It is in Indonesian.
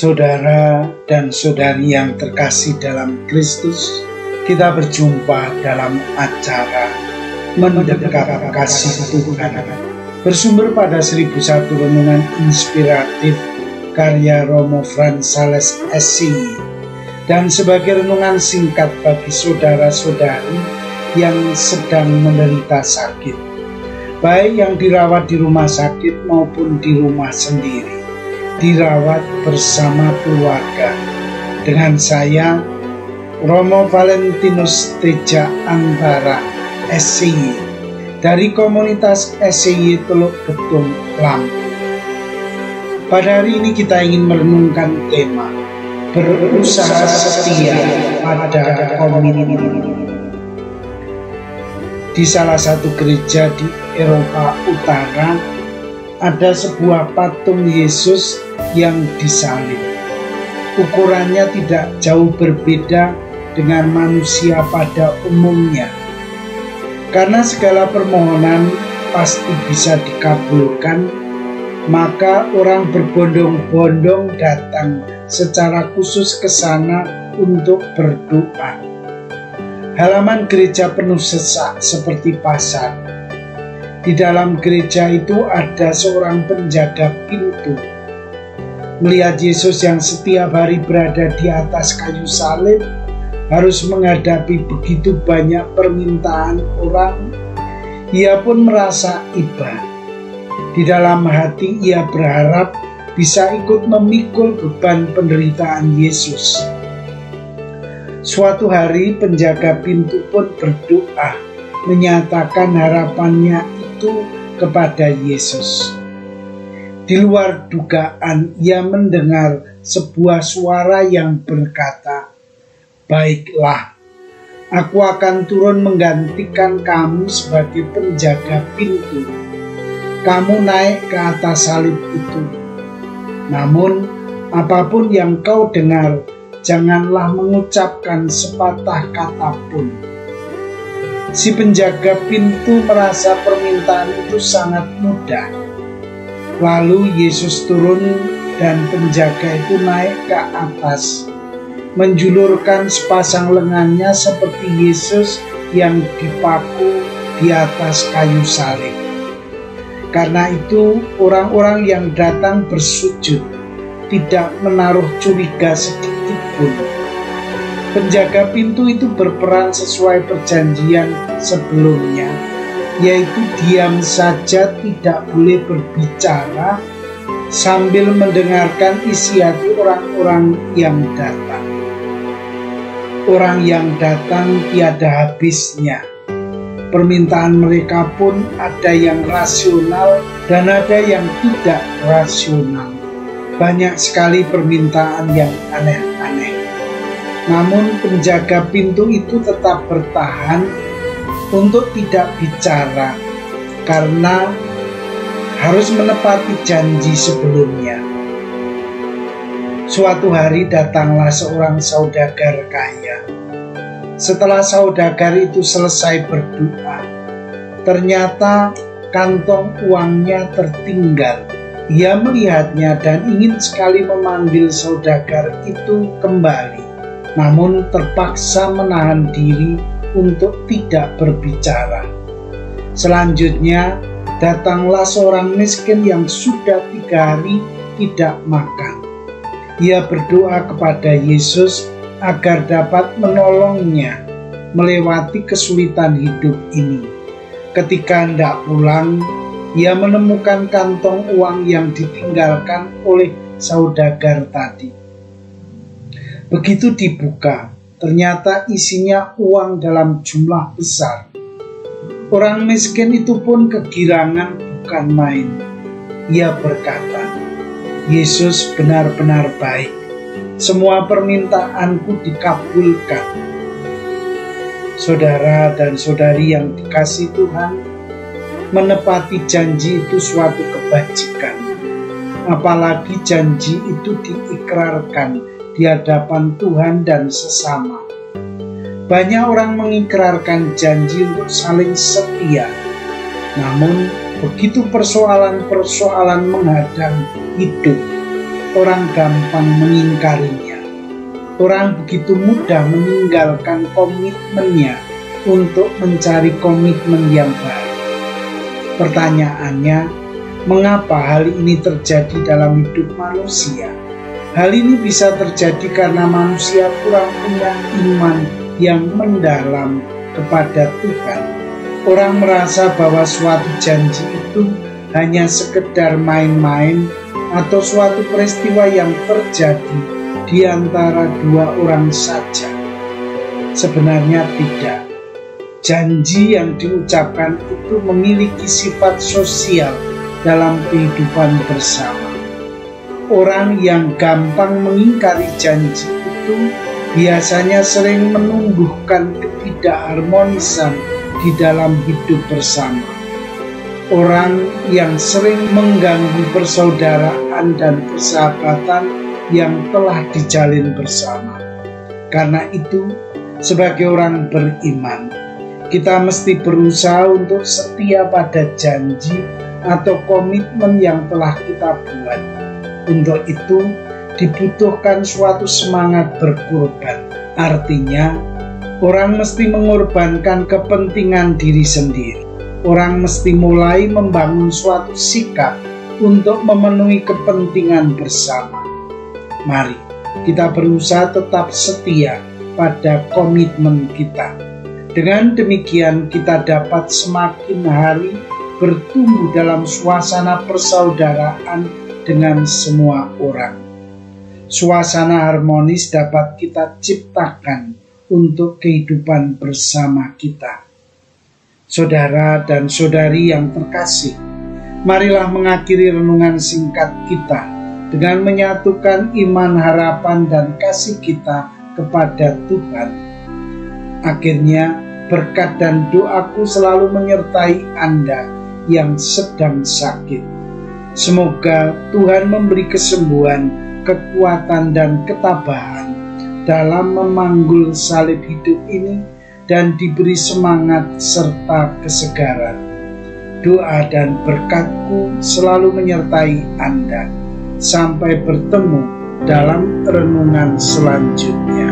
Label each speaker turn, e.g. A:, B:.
A: Saudara dan saudari yang terkasih dalam Kristus, kita berjumpa dalam acara Mendekat Kasih Tuhan, bersumber pada 1001 renungan inspiratif karya Romo Franz Sales Essing, dan sebagai renungan singkat bagi saudara-saudari yang sedang menderita sakit, baik yang dirawat di rumah sakit maupun di rumah sendiri, dirawat bersama keluarga. Dengan saya, Romo Valentinus Teja Antara SCY dari komunitas SCY Teluk Betung, Lampung. Pada hari ini kita ingin merenungkan tema berusaha setia pada komitmen. Di salah satu gereja di Eropa Utara ada sebuah patung Yesus yang disalib. Ukurannya tidak jauh berbeda dengan manusia pada umumnya. Karena segala permohonan pasti bisa dikabulkan, maka orang berbondong-bondong datang secara khusus ke sana untuk berdoa. Halaman gereja penuh sesak seperti pasar. Di dalam gereja itu ada seorang penjaga pintu. Melihat Yesus yang setiap hari berada di atas kayu salib, harus menghadapi begitu banyak permintaan orang, ia pun merasa iba. Di dalam hati ia berharap bisa ikut memikul beban penderitaan Yesus. Suatu hari penjaga pintu pun berdoa, menyatakan harapannya itu kepada Yesus. Di luar dugaan, ia mendengar sebuah suara yang berkata, "Baiklah, aku akan turun menggantikan kamu sebagai penjaga pintu. Kamu naik ke atas salib itu. Namun, apapun yang kau dengar, janganlah mengucapkan sepatah kata pun." Si penjaga pintu merasa permintaan itu sangat mudah. Lalu Yesus turun dan penjaga itu naik ke atas, menjulurkan sepasang lengannya seperti Yesus yang dipaku di atas kayu salib. Karena itu orang-orang yang datang bersujud, tidak menaruh curiga sedikit pun. Penjaga pintu itu berperan sesuai perjanjian sebelumnya, yaitu diam saja, tidak boleh berbicara, sambil mendengarkan isi hati orang-orang yang datang. Orang yang datang tiada habisnya. Permintaan mereka pun ada yang rasional dan ada yang tidak rasional. Banyak sekali permintaan yang aneh-aneh. Namun penjaga pintu itu tetap bertahan untuk tidak bicara karena harus menepati janji sebelumnya. Suatu hari datanglah seorang saudagar kaya. Setelah saudagar itu selesai berdoa, ternyata kantong uangnya tertinggal. Ia melihatnya dan ingin sekali memanggil saudagar itu kembali, namun terpaksa menahan diri untuk tidak berbicara. Selanjutnya datanglah seorang miskin yang sudah 3 hari tidak makan. Ia berdoa kepada Yesus agar dapat menolongnya melewati kesulitan hidup ini. Ketika hendak pulang, ia menemukan kantong uang yang ditinggalkan oleh saudagar tadi. Begitu dibuka, ternyata isinya uang dalam jumlah besar. Orang miskin itu pun kegirangan bukan main. Ia berkata, "Yesus benar-benar baik. Semua permintaanku dikabulkan." Saudara dan saudari yang dikasihi Tuhan, menepati janji itu suatu kebajikan. Apalagi janji itu diikrarkan di hadapan Tuhan dan sesama. Banyak orang mengikrarkan janji untuk saling setia. Namun, begitu persoalan-persoalan menghadang hidup, orang gampang mengingkarinya. Orang begitu mudah meninggalkan komitmennya untuk mencari komitmen yang baru. Pertanyaannya, mengapa hal ini terjadi dalam hidup manusia? Hal ini bisa terjadi karena manusia kurang punya iman yang mendalam kepada Tuhan. Orang merasa bahwa suatu janji itu hanya sekedar main-main atau suatu peristiwa yang terjadi di antara dua orang saja. Sebenarnya tidak. Janji yang diucapkan itu memiliki sifat sosial dalam kehidupan bersama. Orang yang gampang mengingkari janji itu biasanya sering menumbuhkan ketidakharmonisan di dalam hidup bersama. Orang yang sering mengganggu persaudaraan dan persahabatan yang telah dijalin bersama. Karena itu, sebagai orang beriman, kita mesti berusaha untuk setia pada janji atau komitmen yang telah kita buat. Untuk itu, dibutuhkan suatu semangat berkorban. Artinya, orang mesti mengorbankan kepentingan diri sendiri. Orang mesti mulai membangun suatu sikap untuk memenuhi kepentingan bersama. Mari kita berusaha tetap setia pada komitmen kita. Dengan demikian kita dapat semakin hari bertumbuh dalam suasana persaudaraan dengan semua orang. Suasana harmonis dapat kita ciptakan untuk kehidupan bersama kita. Saudara dan saudari yang terkasih, marilah mengakhiri renungan singkat kita dengan menyatukan iman, harapan, dan kasih kita kepada Tuhan. Akhirnya, berkat dan doaku selalu menyertai Anda yang sedang sakit. Semoga Tuhan memberi kesembuhan, kekuatan, dan ketabahan dalam memanggul salib hidup ini dan diberi semangat serta kesegaran. Doa dan berkatku selalu menyertai Anda. Sampai bertemu dalam renungan selanjutnya.